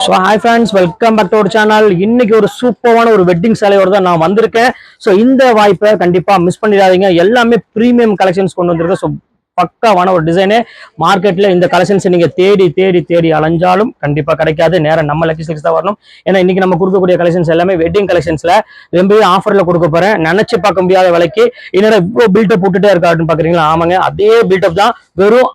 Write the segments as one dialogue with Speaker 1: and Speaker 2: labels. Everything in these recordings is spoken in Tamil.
Speaker 1: So hi friends, welcome back to our channel. இன்னைக்கு ஒரு சூப்பரான ஒரு வெட்டிங் சேலையோட தான் நான் வந்திருக்கேன். ஸோ இந்த வாய்ப்பை கண்டிப்பா மிஸ் பண்ணிடாதீங்க. எல்லாமே ப்ரீமியம் கலெக்ஷன்ஸ் கொண்டு வந்திருக்கேன். ஸோ பக்காவான ஒரு டிசைனு. மார்க்கெட்ல இந்த கலெக்ஷன்ஸ் நீங்க தேடி தேடி தேடி அலைஞ்சாலும் கண்டிப்பா கிடைக்காது. நேரம் நம்ம லக்கி சில்க்ஸ் தான் வரணும். ஏன்னா இன்னைக்கு நம்ம கொடுக்கக்கூடிய கலெக்ஷன்ஸ் எல்லாமே வெட்டிங் கலெக்ஷன்ஸ்ல ரொம்பவே ஆஃபர்ல கொடுக்க போறேன். நினைச்சு பார்க்க முடியாத விலைக்கு. என்னடா இவ்வளவு பில்டப் போட்டுட்டே இருக்காருன்னு பாக்குறீங்களா? ஆமாங்க, அதே பில்டப் தான். வெறும்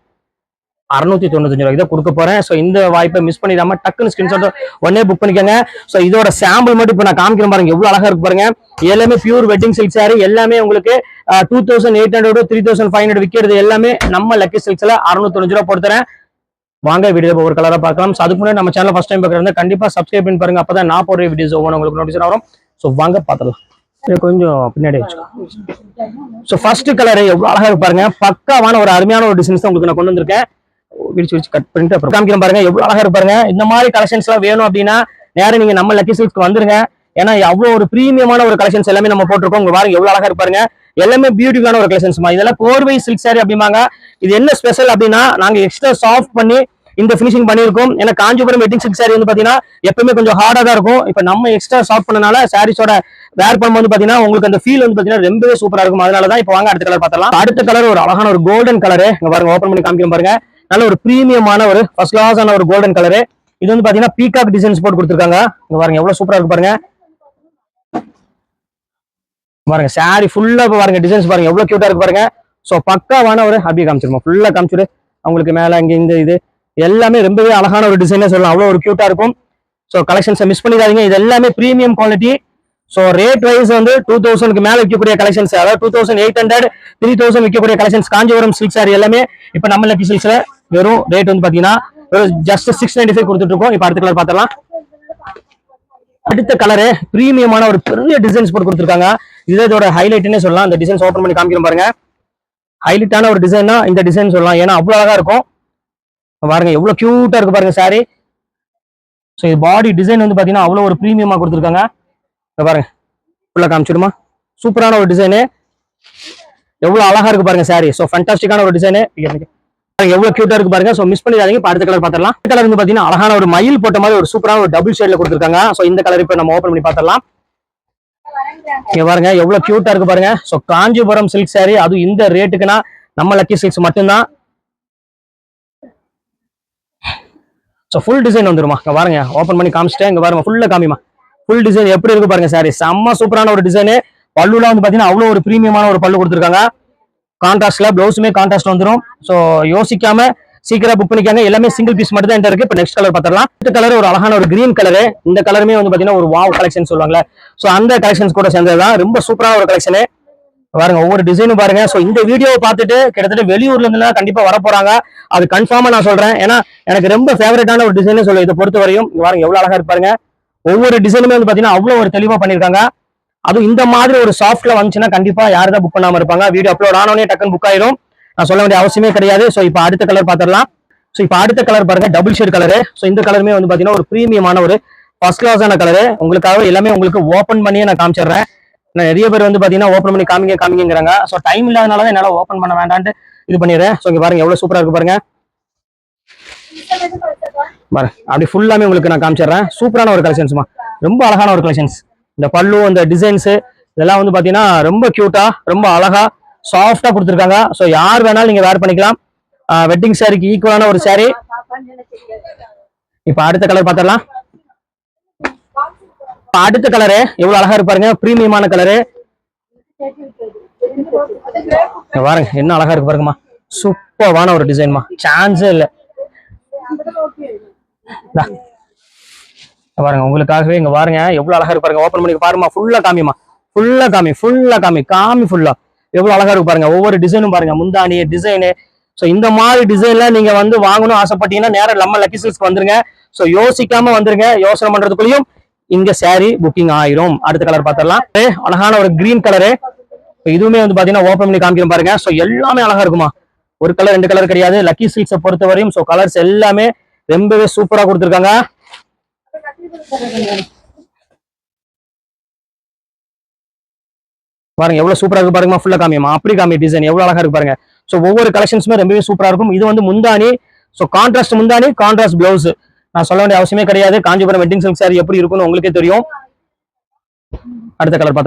Speaker 1: 695 ரூபாய்க்கு தான் கொடுக்க போறேன். ஸோ இந்த வாய்ப்பை மிஸ் பண்ணிடாம டக்குன்னு ஸ்கிரீன்ஷாட் உடனே புக் பண்ணிக்கோங்க. ஸோ இதோட சாம்பிள் மட்டும் இப்போ நான் காமிக்கிறேன் பாருங்க, எவ்வளவு அழகா இருக்கு பாருங்க. எல்லாமே பியூர் வெட்டிங் சில்க் சாரி. எல்லாமே உங்களுக்கு 2800 3500 விற்கிறது எல்லாமே நம்ம லக்கி சில்க்ஸ்ல 695 ரூபாய் போட்டுறேன். வாங்க வீடியோ ஒரு கலரா பார்க்கலாம். ஸோ அதுக்கு முன்னாடி நம்ம சேனல் ஃபர்ஸ்ட் டைம் பார்க்குறது கண்டிப்பா சப்ஸ்கிரைப் பண்ணி பாருங்க. அப்பதான் நான் போடுற வீடியோஸ் ஒவ்வொரு உங்களுக்கு நோட்டிஃபிகேஷன் வரும். ஸோ வாங்க பார்த்துடலாம். கொஞ்சம் பின்னாடி வச்சுக்கோ. ஸோ ஃபர்ஸ்ட் கலர் எவ்வளவு அழகா இருக்கு பாருங்க. பக்காவான ஒரு அருமையான ஒரு டிசைன்ஸ் தான் உங்களுக்கு நான் கொண்டு வந்திருக்கேன். விரிச்சு கட் பண்ணிட்டு அப்புறம் காமிக்கிறேன் பாருங்க, எவ்வளவு அழகா இருப்பாருங்க. இந்த மாதிரி கலெக்ஷன்ஸ் எல்லாம் வேணும் அப்படின்னா நேரம் நீங்க நம்ம லக்கி சில்க்ஸ்க்கு வந்துருங்க. ஏன்னா அவ்வளவு ஒரு பிரீமியமான ஒரு கலெக்ஷன்ஸ் எல்லாமே நம்ம போட்டிருக்கோம். உங்க பாருங்க எவ்வளவு அழகா இருப்பாருங்க. எல்லாமே பியூட்டிஃபுல்லான ஒரு கலெக்ஷன்ஸ். இதெல்லாம் கோர்வை சில்க் சாரி அப்படிம்பாங்க. இது என்ன ஸ்பெஷல் அப்படின்னா நாங்க எக்ஸ்ட்ரா சாஃப்ட் பண்ணி இந்த ஃபினிஷிங் பண்ணிருக்கோம். ஏன்னா காஞ்சிபுரம் வெட்டிங் சில்க் சாரி வந்து பாத்தீங்கன்னா எப்பவுமே கொஞ்சம் ஹார்டா தான் இருக்கும். இப்ப நம்ம எக்ஸ்ட்ரா சாஃப்ட் பண்ணனால சாரீஸோட வேர் பண்ணும்போது பாத்தீங்கன்னா உங்களுக்கு அந்த ஃபீல் வந்து பாத்தீங்கன்னா ரொம்பவே சூப்பரா இருக்கும். அதனாலதான் இப்ப வாங்க அடுத்த கலர் பார்த்தலாம். அடுத்த கலர் ஒரு அழகான ஒரு கோல்டன் கலர். இங்க பாருங்க, ஓபன் பண்ணி காமிக்கிறேன் பாருங்க. நல்ல ஒரு பிரீமியமான ஒரு ஃபர்ஸ்ட் கிளாஸான ஒரு கோல்டன் கலரு. இது வந்து பாத்தீங்கன்னா பீகாக் டிசைன்ஸ் போட்டு கொடுத்துருக்காங்க. இங்க பாருங்க எவ்வளவு சூப்பரா இருக்கு பாருங்க. பாருங்க சாரி ஃபுல்லா பாருங்க, டிசைன்ஸ் பாருங்க எவ்வளவு கியூட்டா இருக்கு பாருங்க. சோ பக்காவான ஒரு அப்படியே காமிச்சிருமா, ஃபுல்லா காமிச்சிரு. அவங்களுக்கு மேல இங்க இந்த இது எல்லாமே ரொம்பவே அழகான ஒரு டிசைனே சொல்லலாம். அவ்வளவு ஒரு கியூட்டா இருக்கும். சோ கலெக்ஷன்ஸை மிஸ் பண்ணிடாதீங்க. இது எல்லாமே premium quality. So rate wise வந்து 2000க்கு மேல விற்கக்கூடிய கலெக்ஷன்ஸ், அதாவது 2800 3000 விற்கக்கூடிய கலெக்ஷன்ஸ் காஞ்சிபுரம் சில்க் சாரி எல்லாமே இப்ப நம்ம லக்கி சில்க்ஸ்ல வெறும் ரேட் வந்து பாத்தீங்கன்னா ஜஸ்ட் 695 கொடுத்துட்டு இருக்கோம். இப்ப அடுத்த கலர் பார்த்தலாம். அடுத்த கலரு பிரீமியமான ஒரு பெரிய டிசைன்ஸ் போட்டு கொடுத்துருக்காங்க. இதோட ஹைலைட்னே சொல்லலாம். இந்த டிசைன்ஸ் ஓபன் பண்ணி காமிக்கிறோம் பாருங்க. ஹைலைட்டான ஒரு டிசைன்னா இந்த டிசைன் சொல்லலாம். ஏன்னா அவ்வளவு அழகா இருக்கும் பாருங்க, எவ்வளவு கியூட்டா இருக்கு பாருங்க சாரி. ஸோ இது பாடி டிசைன் வந்து பாத்தீங்கன்னா அவ்வளவு ஒரு பிரீமியமா கொடுத்துருக்காங்க. பாருங்க ஃபுல்லா காமிச்சிடுமா, சூப்பரான ஒரு டிசைனு. எவ்வளவு அழகா இருக்கு பாருங்க சாரி. ஸோ ஃபண்டாஸ்டிக்கான ஒரு டிசைனு. எவ்வளவு கியூட்டா இருக்கு பாருங்க. ஸோ மிஸ் பண்ணிடாதீங்க. இப்போ அடுத்த கலர் பார்த்தலாம். இந்த கலர் வந்து பாத்தீங்கன்னா அழகான ஒரு மயில் போட்ட மாதிரி ஒரு சூப்பரான ஒரு டபுள் ஷேட்ல கொடுத்துருக்காங்க. ஸோ இந்த கலர் இப்போ நம்ம ஓபன் பண்ணி பார்த்தலாம். இங்க பாருங்க எவ்வளவு கியூட்டா இருக்கு பாருங்க. ஸோ காஞ்சிபுரம் சில்க் சாரி, அது இந்த ரேட்டுக்குன்னா நம்ம லக்கி சில்க்ஸ் மட்டும்தான். ஸோ ஃபுல் டிசைன் வந்துருமா. இங்க பாருங்க ஓபன் பண்ணி காமிச்சிட்டேன். இங்க பாருங்க ஃபுல்லா காமிமா, ஃபுல் டிசைன் எப்படி இருக்கு பாருங்க சாரி. செம்ம சூப்பரான ஒரு டிசைனு. பல்லுலாம் வந்து பாத்தீங்கன்னா அவ்வளவு ஒரு பிரீமியமான ஒரு பல்லு கொடுத்துருக்காங்க. கான்ட்ராஸ்ட்ல பிளவுஸுமே கான்ட்ராஸ்ட் வந்துடும். ஸோ யோசிக்காம சீக்கிரம் புக் பண்ணிக்காங்க. எல்லாமே சிங்கிள் பீஸ் மட்டும் தான் இருக்கு. இப்போ நெக்ஸ்ட் கலர் பார்த்தலாம். இந்த கலர் ஒரு அழகான ஒரு கிரீன் கலரு. இந்த கலருமே வந்து பாத்தீங்கன்னா ஒரு வாவ் கலெக்ஷன் சொல்லுவாங்கல்ல, ஸோ அந்த கலெக்ஷன்ஸ் கூட சேர்ந்ததுதான். ரொம்ப சூப்பரான ஒரு கலெக்ஷனு பாருங்க. ஒவ்வொரு டிசைனும் பாருங்க. ஸோ இந்த வீடியோவை பார்த்துட்டு கிட்டத்தட்ட வெளியூர்ல இருந்து கண்டிப்பா வர போறாங்க. அது கன்ஃபார்மா நான் சொல்றேன். ஏன்னா எனக்கு ரொம்ப ஃபேவரட்டான ஒரு டிசைனே சொல்லுவேன் இதை பொறுத்த வரையும். பாருங்க எவ்வளவு அழகா இருப்பாருங்க. ஒவ்வொரு டிசைனுமே வந்து பாத்தீங்கன்னா அவ்வளவு ஒரு தெளிவா பண்ணிருக்காங்க. அதுவும் இந்த மாதிரி ஒரு சாஃப்ட்ல வந்துச்சுன்னா கண்டிப்பா யாரும் தான் புக் பண்ணாம இருப்பாங்க. வீடியோ அப்லோட் ஆனோடனே டக்குன்னு புக் ஆயிரும். நான் சொல்ல வேண்டிய அவசியமே கிடையாது. ஸோ இப்போ அடுத்த கலர் பார்த்துடலாம். ஸோ இப்போ அடுத்த கலர் பாருங்க, டபுள் ஷேட் கலரு. ஸோ இந்த கலருமே வந்து பாத்தீங்கன்னா ஒரு பிரீமியமான ஒரு ஃபர்ஸ்ட் கிளாஸான கலரு. உங்களுக்காக எல்லாமே உங்களுக்கு ஓப்பன் பண்ணியே நான் காமிச்சிடுறேன். நிறைய பேர் வந்து பாத்தீங்கன்னா ஓப்பன் பண்ணி காமிங்கிறாங்க. ஸோ டைம் இல்லாதனால என்னால ஓப்பன் பண்ண வேண்டான்ட்டு இது பண்ணிடுறேன். ஸோ இங்க பாருங்க எவ்வளவு சூப்பரா இருக்கு பாருங்க. பாருங்க அப்படி ஃபுல்லாமே உங்களுக்கு நான் காமிச்சிடுறேன். சூப்பரான ஒரு கலெக்ஷன்ஸ்மா, ரொம்ப அழகான ஒரு கலெக்ஷன்ஸ். இந்த பல்லு அந்த டிசைன்ஸ் இதெல்லாம் வந்து பாத்தீங்கன்னா ரொம்ப கியூட்டா ரொம்ப அழகா சாஃப்டா கொடுத்துருக்காங்க. ஸோ யார் வேணாலும் நீங்க வேர் பண்ணிக்கலாம். வெட்டிங் சாரிக்கு ஈக்குவலான ஒரு சாரி. இப்ப அடுத்த கலர் பார்த்தரலாம். அடுத்த கலரு எவ்வளவு அழகா இருப்பாருங்க, பிரீமியமான கலரு. பாருங்க என்ன அழகா இருக்கு பாருங்கம்மா, சூப்பரான ஒரு டிசைன்மா, சான்ஸே இல்லை. பாருங்க உங்களுக்காகவே இங்க பாருங்க எவ்வளவு அழகா இருக்கு பாருங்க. ஓபன் பண்ணி பாருமா, ஃபுல்லா காமிமா, ஃபுல்லா காமி, ஃபுல்லா காமி, காமி ஃபுல்லா எவ்வளவு அழகா இருக்கு பாருங்க. ஒவ்வொரு டிசைனும் பாருங்க, முந்தானி டிசைனு. ஸோ இந்த மாதிரி டிசைன்ல நீங்க வந்து வாங்கணும் ஆசைப்பட்டீங்கன்னா நேரம் நம்ம லக்கி சில்க்ஸ்க்கு வந்துருங்க. ஸோ யோசிக்காம வந்துருங்க. யோசனை பண்றதுக்குள்ளயும் இங்க சாரி புக்கிங் ஆயிரும். அடுத்த கலர் பார்த்தரலாம். அழகான ஒரு கிரீன் கலரு. இதுவுமே வந்து பாத்தீங்கன்னா ஓபன் பண்ணி காமிக்கிறேன் பாருங்க. ஸோ எல்லாமே அழகா இருக்குமா, ஒரு கலர் ரெண்டு கலர் கிடையாது லக்கி சில்க்ஸை பொறுத்த வரையும். ஸோ கலர்ஸ் எல்லாமே ரொம்பவே சூப்பரா கொடுத்துருக்காங்க. பாருங்க எவ்வளவு சூப்பரா இருக்கு பாருங்க. ஃபுல்லா காமியமா, அப்படி காமி டிசைன் எவ்வளவு அழகா இருக்கு பாருங்க. ஸோ ஒவ்வொரு கலெக்ஷன்ஸுமே ரொம்பவே சூப்பரா இருக்கும். இது வந்து முந்தானி. ஸோ கான்ட்ராஸ்ட் முந்தானி, கான்ட்ராஸ்ட் பிளவுஸ். நான் சொல்ல வேண்டிய அவசியமே கிடையாது. காஞ்சிபுரம் வெட்டிங் சில்க் சாரி எப்படி இருக்கும்னு உங்களுக்கே தெரியும். அடுத்த கலர்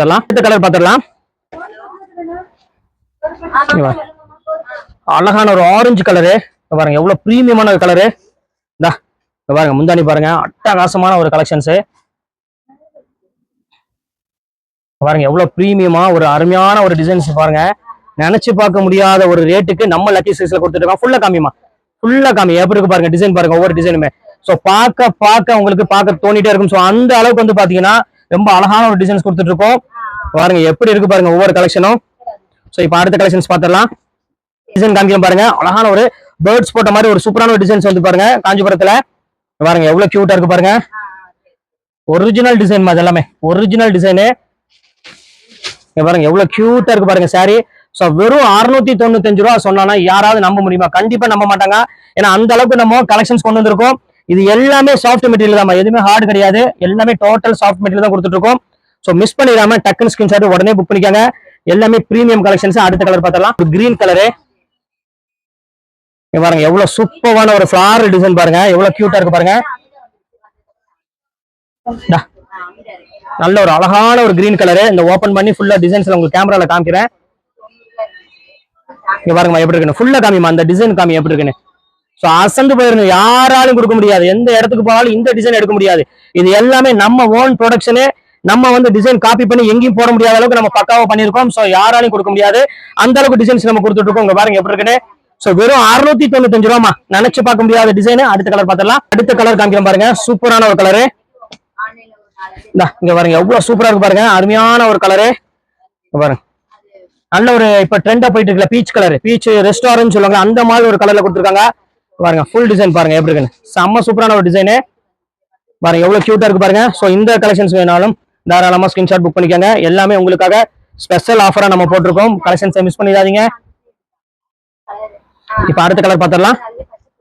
Speaker 1: பார்த்துடலாம். அழகான ஒரு ஆரஞ்சு கலரு பாருங்க, எவ்வளவு பிரீமியமான ஒரு கலரு. பாருங்க முந்தானி பாருங்க, அட்டகாசமான ஒரு கலெக்ஷன்ஸ் பாருங்க, எவ்வளவு பிரீமியமா ஒரு அருமையான ஒரு டிசைன்ஸ் பாருங்க. நினைச்சு பார்க்க முடியாத ஒரு ரேட்டுக்கு நம்ம லக்கி சில்க்ஸ்ல கொடுத்துட்டு இருக்கோம். ஃபுல்லா காமி எப்படி இருக்கு பாருங்க, டிசைன் பாருங்க, ஒவ்வொரு டிசைனுமே. ஸோ பார்க்க உங்களுக்கு பார்க்க தோணிட்டே இருக்கும். ஸோ அந்த அளவுக்கு வந்து பாத்தீங்கன்னா ரொம்ப அழகான ஒரு டிசைன்ஸ் கொடுத்துட்டு இருக்கோம். பாருங்க எப்படி இருக்கு பாருங்க ஒவ்வொரு கலெக்ஷனும். ஸோ இப்போ அடுத்த கலெக்ஷன்ஸ் பார்த்துடலாம். டிசைன் காமிக்கிறோம் பாருங்க, அழகான ஒரு பேர்ட்ஸ் போட்ட மாதிரி ஒரு சூப்பரான ஒரு டிசைன்ஸ் வந்து பாருங்க காஞ்சிபுரத்துல. பாருங்க எவ்வளவு கியூட்டா இருக்கு பாருங்க, ஒரிஜினல் டிசைன் மாதிரி எல்லாமே ஒரிஜினல் டிசைனு. பாருங்க எவ்வளவு கியூட்டா இருக்கு பாருங்க சாரி. சோ வெறும் 695 ரூபா சொன்னா யாராவது நம்ப முடியுமா? கண்டிப்பா நம்ப மாட்டாங்க. ஏன்னா அந்த அளவுக்கு நம்ம கலெக்ஷன்ஸ் கொண்டு வந்திருக்கோம். இது எல்லாமே சாஃப்ட் மெட்டீரியல் தான், எதுவுமே ஹார்ட் கிடையாது. எல்லாமே டோட்டல் சாஃப்ட் மெட்டீரியல் தான் கொடுத்துட்டு இருக்கோம். சோ மிஸ் பண்ணிடாம டக்குன்னு ஸ்கிரீன்ஷாட் உடனே புக் பண்ணிக்காங்க. எல்லாமே பிரீமியம் கலெக்ஷன்ஸ். அடுத்த கலர் பார்த்தலாம், கிரீன் கலரு. பாருங்க எவ்வளவு சூப்பரான ஒரு ஃபிளாரல் டிசைன் பாருங்க, எவ்வளவு கியூட்டா இருக்கு பாருங்க. நல்ல ஒரு அழகான ஒரு கிரீன் கலரு. இந்த ஓபன் பண்ணி ஃபுல்லா டிசைன்ஸ்ல உங்களுக்கு கேமரால காமிக்கிறேன். இங்க பாருங்க எப்படி இருக்குன்னு ஃபுல்லா காமிமா, அந்த டிசைன் காமி எப்படி இருக்குன்னு. சோ அசந்து போயிருங்க, யாராலும் கொடுக்க முடியாது. எந்த இடத்துக்கு போனாலும் இந்த டிசைன் எடுக்க முடியாது. இது எல்லாமே நம்ம ஓன் ப்ரொடக்ஷனு. நம்ம வந்து டிசைன் காப்பி பண்ணி எங்கேயும் போட முடியாத அளவுக்கு நம்ம பக்காவா பண்ணிருக்கோம். சோ யாராலையும் கொடுக்க முடியாது, அந்த அளவுக்கு டிசைன்ஸ் நம்ம கொடுத்துட்டு இருக்கோம். இங்க பாருங்க எப்படி இருக்குன்னு. சோ வெறும் 695 ரூபா, நினைச்சு பார்க்க முடியாத டிசைன். அடுத்த கலர் பார்த்தலாம். அடுத்த கலர் காமிக்கிறோம் பாருங்க, சூப்பரான ஒரு கலரு. இங்க பாருங்க எவ்வளவு சூப்பரா இருக்கு பாருங்க, அருமையான ஒரு கலரு. பாருங்க நல்ல ஒரு இப்ப ட்ரெண்டா போயிட்டு இருக்குல்ல, பீச் கலர், பீச் ரெஸ்டாரண்ட் சொல்லுவாங்க, அந்த மாதிரி ஒரு கலர்ல கொடுத்துருக்காங்க. பாருங்க ஃபுல் டிசைன் பாருங்க எப்படி இருக்குன்னு, செம்ம சூப்பரான ஒரு டிசைனு. பாருங்க எவ்வளவு கியூட்டா இருக்கு பாருங்க. சோ இந்த கலெக்ஷன்ஸ் வேணாலும் தாராளமா ஸ்கிரீன்ஷாட் புக் பண்ணிக்கோங்க. எல்லாமே உங்களுக்காக ஸ்பெஷல் ஆஃபரா நம்ம போட்டிருக்கோம். கலெக்ஷன்ஸை மிஸ் பண்ணிடாதீங்க. இப்ப அடுத்த கலர் பார்த்துடலாம்.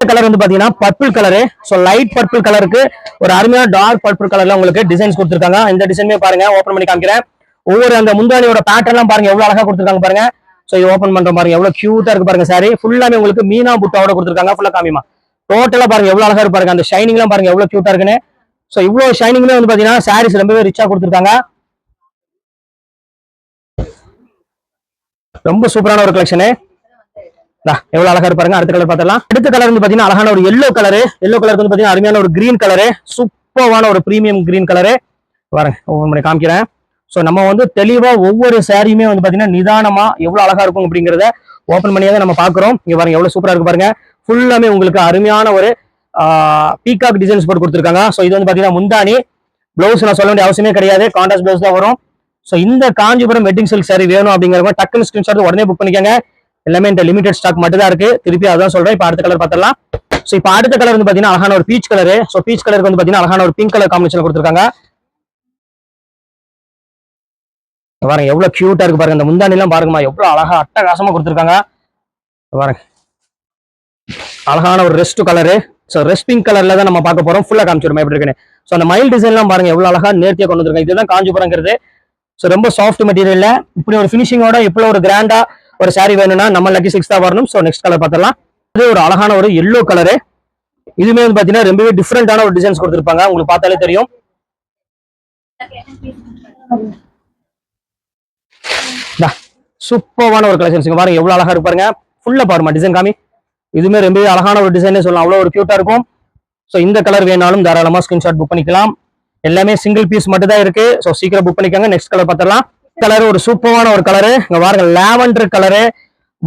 Speaker 1: கலர் வந்து பாத்தீங்கன்னா purple colour. So light purple கலருக்கு ஒரு அருமையான டார்க் பர்பிள் கலர்ல உங்களுக்கு டிசைன்ஸ் கொடுத்துருக்காங்க. இந்த டிசைனுமே பாருங்க, ஓபன் பண்ணி காமிக்கிறேன். ஒவ்வொரு அந்த முந்தானியோட பேட்டர்ன் எல்லாம் பாருங்க எவ்வளவு அழகா கொடுத்துருக்காங்க பாருங்க. சோ இது ஓபன் பண்ற பாருங்க எவ்வளவு கியூட்டா இருக்கு பாருங்க சாரி. ஃபுல்லாமே உங்களுக்கு மீனா புட்டாவோட கொடுத்துருக்காங்க. ஃபுல்லா காமிமா டோட்டலா பாருங்க எவ்வளவு அழகா இருக்கு பாருங்க. அந்த ஷைனிங் எல்லாம் பாருங்க எவ்வளவு கியூட்டா இருக்குன்னு. சோ இவ்வளவு ஷைனிங்மே வந்து பாத்தீங்கன்னா சாரீஸ் ரொம்பவே ரிச்சா கொடுத்துருக்காங்க. ரொம்ப சூப்பரான ஒரு கலெக்ஷனு. எவ்வளவு அழகா இருப்பாருங்க. அடுத்த கலர் பார்த்தலாம். அடுத்த கலர் வந்து பாத்தீங்கன்னா அழகான ஒரு எல்லோ கலரு. எல்லோ கலருக்கு வந்து பாத்தீங்கன்னா அருமையான ஒரு கிரீன் கலரு, சூப்பரான ஒரு பிரீமியம் கிரீன் கலரு. பாருங்க ஓபன் பண்ணி காமிக்கிறேன். சோ நம்ம வந்து தெளிவா ஒவ்வொரு சாரியுமே வந்து பாத்தீங்கன்னா நிதானமா எவ்வளவு அழகா இருக்கும் அப்படிங்கறத ஓபன் பண்ணியாதான் நம்ம பாக்குறோம். இங்க பாருங்க எவ்வளவு சூப்பரா இருக்கு பாருங்க. ஃபுல்லாமே உங்களுக்கு அருமையான ஒரு பீகாக் டிசைன்ஸ் போட்டு கொடுத்துருக்காங்க. சோ இது வந்து பாத்தீங்கன்னா முந்தானி. பிளவுஸ் நான் சொல்ல வேண்டிய அவசியமே கிடையாது, கான்ட்ராஸ்ட் பிளவுஸ் தான் வரும். சோ இந்த காஞ்சிபுரம் வெட்டிங் சில்க் சாரி வேணும் அப்படிங்கிறவங்க டக்குன்னு ஸ்கிரீன்ஷாட் உடனே புக் பண்ணிக்கோங்க. எல்லாமே இந்த லிமிடெட் ஸ்டாக் மட்டும் தான் இருக்கு. திருப்பி அதான் சொல்றேன். இப்ப அடுத்த கலர் பார்த்தலாம். சோ இப்ப அடுத்த கலர் வந்து பாத்தீங்கன்னா அழகான ஒரு பீச் கலரு. சோ பீச் கலருக்கு வந்து பாத்தீங்கன்னா அழகான ஒரு பிங்க் கலர் காம்பினேஷன் கொடுத்துருக்காங்க. பாருங்க எவ்வளவு கியூட்டா இருக்கு பாருங்க. இந்த முந்தானி எல்லாம் பாருங்கம்மா எவ்வளவு அழகா அட்டகாசமா கொடுத்துருக்காங்க. பாருங்க அழகான ஒரு rest colour. So rest pink கலர்ல தான் நம்ம பார்க்க போறோம். ஃபுல்லா காமிச்சிருமா எப்படி இருக்குன்னு. சோ அந்த மயில் டிசைன் எல்லாம் பாருங்க எவ்வளவு அழகா நேர்த்தியா கொண்டு வந்திருக்காங்க. இதுதான் காஞ்சிபுரங்கிறது. சோ ரொம்ப சாஃப்ட் மெட்டீரியல்ல இப்படி ஒரு பினிஷிங்கோட இப்படி ஒரு கிராண்டா ஒரு சாரி வேணும்னா நம்ம லக்கி சில்க்ஸ் தான் வரணும். சோ நெக்ஸ்ட் கலர் பார்த்தலாம். இது ஒரு அழகான ஒரு எல்லோ கலரு. இதுமே வந்து பாத்தீங்கன்னா ரொம்பவே டிஃப்ரெண்டான ஒரு டிசைன்ஸ் கொடுத்துருப்பாங்க, உங்களுக்கு பார்த்தாலே தெரியும். சூப்பரான ஒரு கலெக்ஷன்ஸ் பாருங்க எவ்வளவு அழகா இருக்கு பாருங்க. ஃபுல்லா பாருமா டிசைன் காமி. இதுமே ரொம்பவே அழகான ஒரு டிசைன் சொல்லலாம், அவ்வளவு ஒரு கியூட்டா இருக்கும். சோ இந்த கலர் வேணாலும் தாராளமா ஸ்கிரீன்ஷாட் புக் பண்ணிக்கலாம். எல்லாமே சிங்கிள் பீஸ் மட்டும் தான் இருக்கு. சோ சீக்கிரம் புக் பண்ணிக்கோங்க. நெக்ஸ்ட் கலர் பார்த்தலாம். கலர் ஒரு சூப்பரான ஒரு கலரு. இங்க பாருங்க லாவெண்டர் கலரு,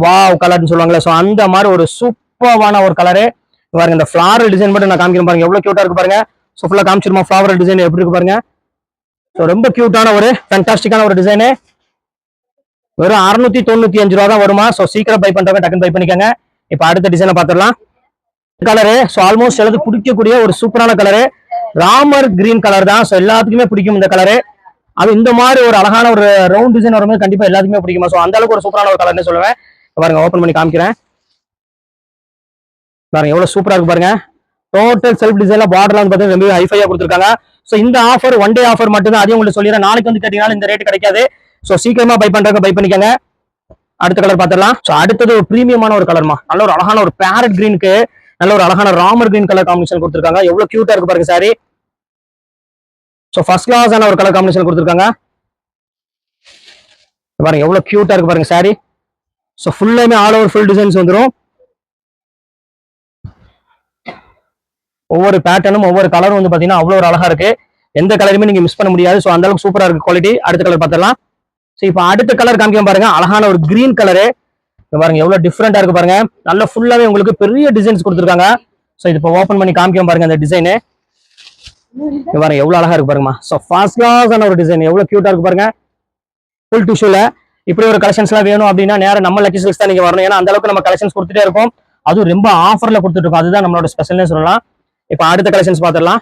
Speaker 1: வாவ் கலர்னு சொல்லுவாங்கல்ல, சோ அந்த மாதிரி ஒரு சூப்பரான ஒரு கலரு. பாருங்க இந்த ஃபிளாரல் டிசைன் மட்டும் நான் காமிக்கிறேன் பாருங்க எவ்வளவு கியூட்டா இருக்கு பாருங்க. சோ ஃபுல்லா காமிச்சிருமா ஃபிளாரல் டிசைன் எப்படி இருக்கு பாருங்க. சோ ரொம்ப கியூட்டான ஒரு ஃபேண்டாஸ்டிக்கான ஒரு டிசைனு. வெறும் 695 ரூபா தான் வருமா. சோ சீக்கிரம் பை பண்றவங்க டக்குன்னு பை பண்ணிக்கோங்க. இப்ப அடுத்த டிசைனை பார்த்துடலாம். கலரு சோ ஆல்மோஸ்ட் எல்லாத்துக்கும் பிடிக்கக்கூடிய ஒரு சூப்பரான கலரு, ராமர் கிரீன் கலர் தான். சோ எல்லாத்துக்குமே பிடிக்கும் இந்த கலரு. அது இந்த மாதிரி ஒரு அழகான ஒரு ரவுண்ட் டிசைன் வரும்போது கண்டிப்பா எல்லாத்துக்குமே பிடிக்குமா. சோ அந்த அளவுக்கு ஒரு சூப்பரான ஒரு கலர்னு சொல்லுவேன். பாருங்க ஓபன் பண்ணி காமிக்கிறேன். பாருங்க எவ்வளவு சூப்பரா இருக்கு பாருங்க. டோட்டல் செல்ஃப் டிசைன்ல பார்டர்லாம் வந்து பாத்தீங்கன்னா ரொம்ப ஹைஃபையா கொடுத்துருக்காங்க. சோ இந்த ஆஃபர் ஒன் டே ஆஃபர் மட்டும் தான், அதையும் உங்களுக்கு சொல்லிடுறேன். நாளைக்கு வந்து கேட்டீங்கன்னா இந்த ரேட் கிடைக்காது. சோ சீக்கிரமா பை பண்றவங்க பை பண்ணிக்கோங்க. அடுத்த கலர் பார்த்துடலாம். சோ அடுத்தது ஒரு பிரீமியமான ஒரு கலர்மா, நல்ல ஒரு அழகான ஒரு பேரட் கிரீனுக்கு நல்ல ஒரு அழகான ராமர் கிரீன் கலர் காம்பினேஷன் கொடுத்துருக்காங்க. எவ்வளவு கியூட்டா இருக்கு பாருங்க சாரி. ஸோ ஃபர்ஸ்ட் கிளாஸான ஒரு கலர் காம்பினேஷன் கொடுத்துருக்காங்க பாருங்க, எவ்வளவு கியூட்டா இருக்கு பாருங்க சாரி. ஸோ ஃபுல்லாமே ஆல் ஓவர் ஃபுல் டிசைன்ஸ் வந்துடும். ஒவ்வொரு பேட்டர்னும் ஒவ்வொரு கலரும் வந்து பாத்தீங்கன்னா அவ்வளோ ஒரு அழகா இருக்கு. எந்த கலருமே நீங்க மிஸ் பண்ண முடியாது. ஸோ அந்த அளவுக்கு சூப்பரா இருக்கு குவாலிட்டி. அடுத்த கலர் பார்த்துடலாம். ஸோ இப்போ அடுத்த கலர் காமிக்க பாருங்க, அழகான ஒரு கிரீன் கலரு பாருங்க, எவ்வளவு டிஃப்ரெண்டா இருக்கு பாருங்க. நல்ல ஃபுல்லாவே உங்களுக்கு பெரிய டிசைன்ஸ் கொடுத்துருக்காங்க. ஸோ இது இப்போ ஓப்பன் பண்ணி காமிக்க பாருங்க அந்த டிசைனு பாருங்க, எவ்வளவு அழகா இருக்கு பாருங்க. ஸோ ஃபர்ஸ்ட் கிளாஸான ஒரு டிசைன், எவ்வளவு கியூட்டா இருக்கு பாருங்க. ஃபுல் டிஷ்யூல இப்படி ஒரு கலெக்ஷன்ஸ் எல்லாம் வேணும் அப்படின்னா நேரம் நம்ம லக்கி சில்க்ஸ் தான் நீங்க வரணும். ஏன்னா அந்த அளவுக்கு நம்ம கலெக்ஷன்ஸ் கொடுத்துட்டே இருக்கோம். அதுவும் ரொம்ப ஆஃபர்ல கொடுத்துட்டு இருக்கோம். அதுதான் நம்மளோட ஸ்பெஷல்னே சொல்லலாம். இப்போ அடுத்த கலெக்ஷன்ஸ் பார்த்துடலாம்.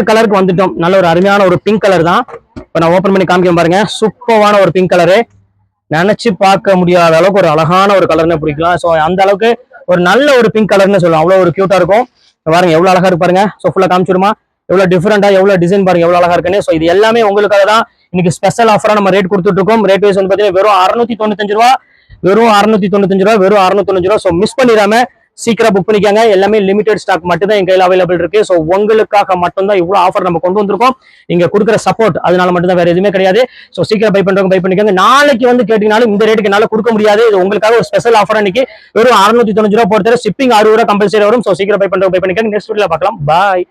Speaker 1: கலருக்கு வந்துட்டோம். நல்ல ஒரு அருமையான ஒரு பிங்க் கலர் தான். இப்போ நான் ஓப்பன் பண்ணி காமிக்க பாருங்க, சூப்பரான ஒரு பிங்க் கலரு. நினைச்சு பார்க்க முடியாத அளவுக்கு ஒரு அழகான ஒரு கலர்னு பிடிக்கலாம். ஸோ அந்த அளவுக்கு ஒரு நல்ல ஒரு பிங்க் கலர்னு சொல்லலாம். அவ்வளோ ஒரு கியூட்டா இருக்கும் பாருங்க, எவ்வளவு அழகா இருக்கு பாருங்க. ஸோ ஃபுல்லா காமிச்சிடுமா, எவ்வளவு டிஃபரெண்டா எவ்வளவு டிசைன் பாருங்க, எவ்வளவு அழகா இருக்குன்னு. ஸோ இது எல்லாமே உங்களுக்காக தான் இன்னைக்கு ஸ்பெஷல் ஆஃபரா நம்ம ரேட் கொடுத்துட்டு இருக்கோம். ரேட் வைஸ் வந்து பாத்தீங்கன்னா வெறும் 695 ரூபா, வெறும் 695 ரூபா, வெறும் 695 ரூபா. ஸோ மிஸ் பண்ணிடாம சீக்கிரம் புக் பண்ணிக்காங்க. எல்லாமே லிமிடெட் ஸ்டாக் மட்டும் தான் எங்க கையில் அவைலபிள் இருக்கு. ஸோ உங்களுக்காக மட்டும் தான் இவ்வளவு ஆஃபர் நம்ம கொண்டு வந்திருக்கோம். நீங்க கொடுக்குற சப்போர்ட் அதனால மட்டும் தான், வேற எதுவுமே கிடையாது. ஸோ சீக்கிரம் பை பண்றவங்க பை பண்ணிக்காங்க. நாளைக்கு வந்து கேட்டீங்கனாலும் இந்த ரேட்டுக்கு என்னால கொடுக்க முடியாது. இது உங்களுக்காக ஒரு ஸ்பெஷல் ஆஃபர். இன்னைக்கு வெறும் 695 ரூபா பொறுத்தவரை ஷிப்பிங் 60 ரூபா கம்பல்சரி வரும். ஸோ சீக்கிரம் பை பண்றவங்க பை பண்ணிக்காங்க. நெக்ஸ்ட் வீடியோல பார்க்கலாம். பாய்.